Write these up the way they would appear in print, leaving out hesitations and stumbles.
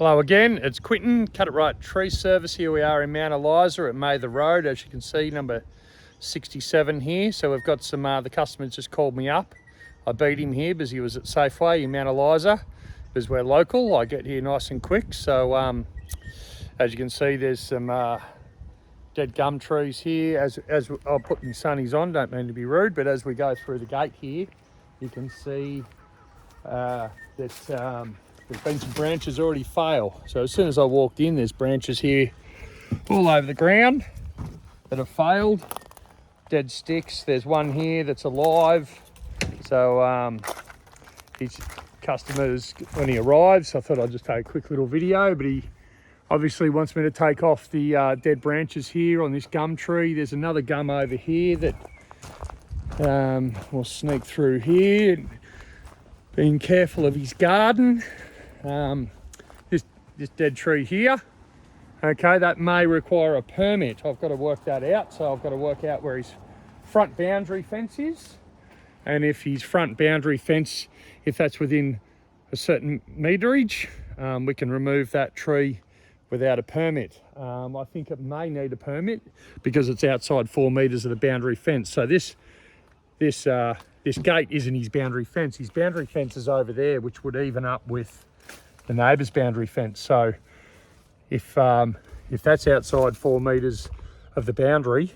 Hello again, it's Quinton, Cut It Right Tree Service. Here we are in Mount Eliza at Mather Road, as you can see, number 67 here. So we've got some, the customer's just called me up. I beat him here because he was at Safeway in Mount Eliza. Because we're local, I get here nice and quick. So as you can see, there's some dead gum trees here. As I'll put my sunnies on, don't mean to be rude, but as we go through the gate here, you can see that there's been some branches already fail. So as soon as I walked in, there's branches here all over the ground that have failed. Dead sticks. There's one here that's alive. So his customers, when he arrives, I thought I'd just take a quick little video, but he obviously wants me to take off the dead branches here on this gum tree. There's another gum over here that we'll sneak through here. Being careful of his garden. This dead tree here, okay, that may require a permit. I've got to work that out. So I've got to work out where his front boundary fence is, and if his front boundary fence, if that's within a certain meterage, we can remove that tree without a permit. I think it may need a permit because it's outside 4 meters of the boundary fence. So this gate isn't his boundary fence. His boundary fence is over there, which would even up with the neighbour's boundary fence. So if that's outside 4 meters of the boundary,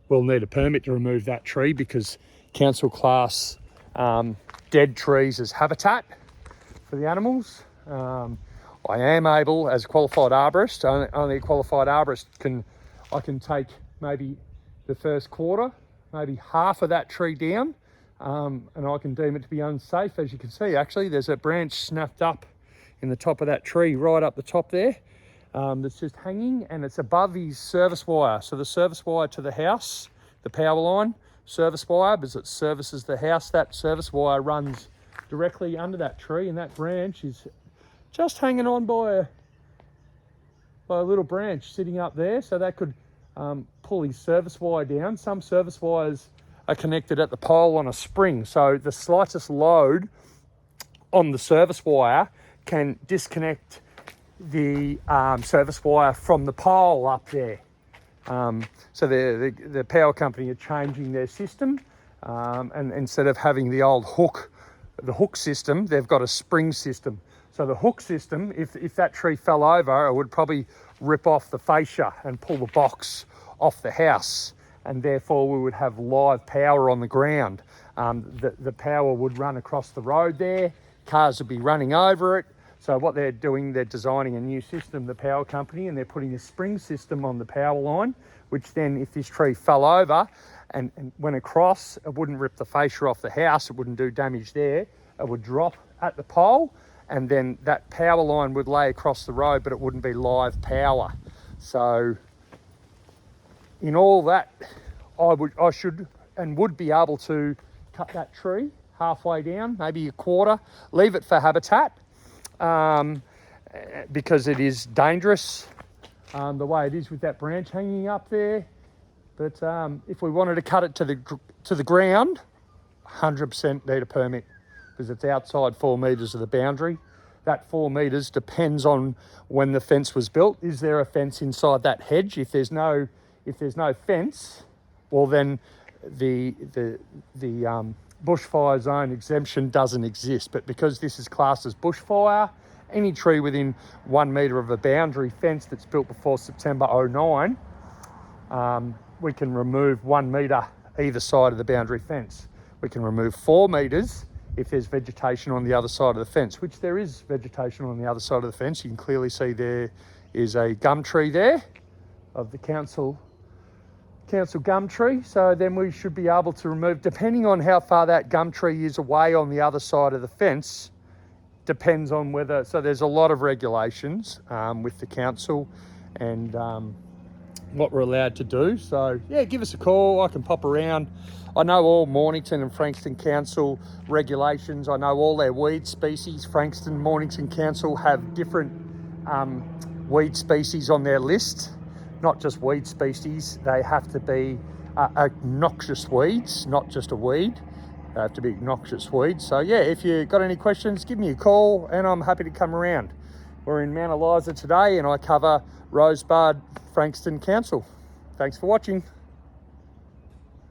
we'll need a permit to remove that tree because council class dead trees as habitat for the animals. I am able, as a qualified arborist, only a qualified arborist I can take maybe the first quarter, maybe half of that tree down, and I can deem it to be unsafe. As you can see, actually, there's a branch snapped up in the top of that tree, right up the top there, that's just hanging, and it's above his service wire. So the service wire to the house, the power line service wire, because it services the house, that service wire runs directly under that tree, and that branch is just hanging on by a little branch sitting up there. So that could pull his service wire down. Some service wires are connected at the pole on a spring, so the slightest load on the service wire can disconnect the service wire from the pole up there. So the power company are changing their system, and instead of having the old hook system, they've got a spring system. So the hook system, if that tree fell over, it would probably rip off the fascia and pull the box off the house, and therefore we would have live power on the ground. The power would run across the road there, cars would be running over it. So what they're doing, they're designing a new system, the power company, and they're putting a spring system on the power line, which then if this tree fell over and went across, it wouldn't rip the fascia off the house, it wouldn't do damage there, it would drop at the pole, and then that power line would lay across the road, but it wouldn't be live power. So in all that, I should and would be able to cut that tree halfway down, maybe a quarter, leave it for habitat, because it is dangerous the way it is with that branch hanging up there. But if we wanted to cut it to the ground, 100% need a permit because it's outside 4 meters of the boundary. That 4 meters depends on when the fence was built. Is there a fence inside that hedge? If there's no fence, well then the bushfire zone exemption doesn't exist. But because this is classed as bushfire, any tree within 1 metre of a boundary fence that's built before September 09, we can remove 1 metre either side of the boundary fence. We can remove 4 metres if there's vegetation on the other side of the fence, which there is vegetation on the other side of the fence. You can clearly see there is a gum tree there of the council gum tree. So then we should be able to remove, depending on how far that gum tree is away on the other side of the fence, depends on whether, so there's a lot of regulations with the council and what we're allowed to do. So yeah, give us a call, I can pop around. I know all Mornington and Frankston Council regulations. I know all their weed species. Frankston, Mornington Council have different weed species on their list. Not just weed species, they have to be noxious weeds, not just a weed. They have to be noxious weeds. So yeah, if you've got any questions, give me a call and I'm happy to come around. We're in Mount Eliza today and I cover Rosebud Frankston Council. Thanks for watching.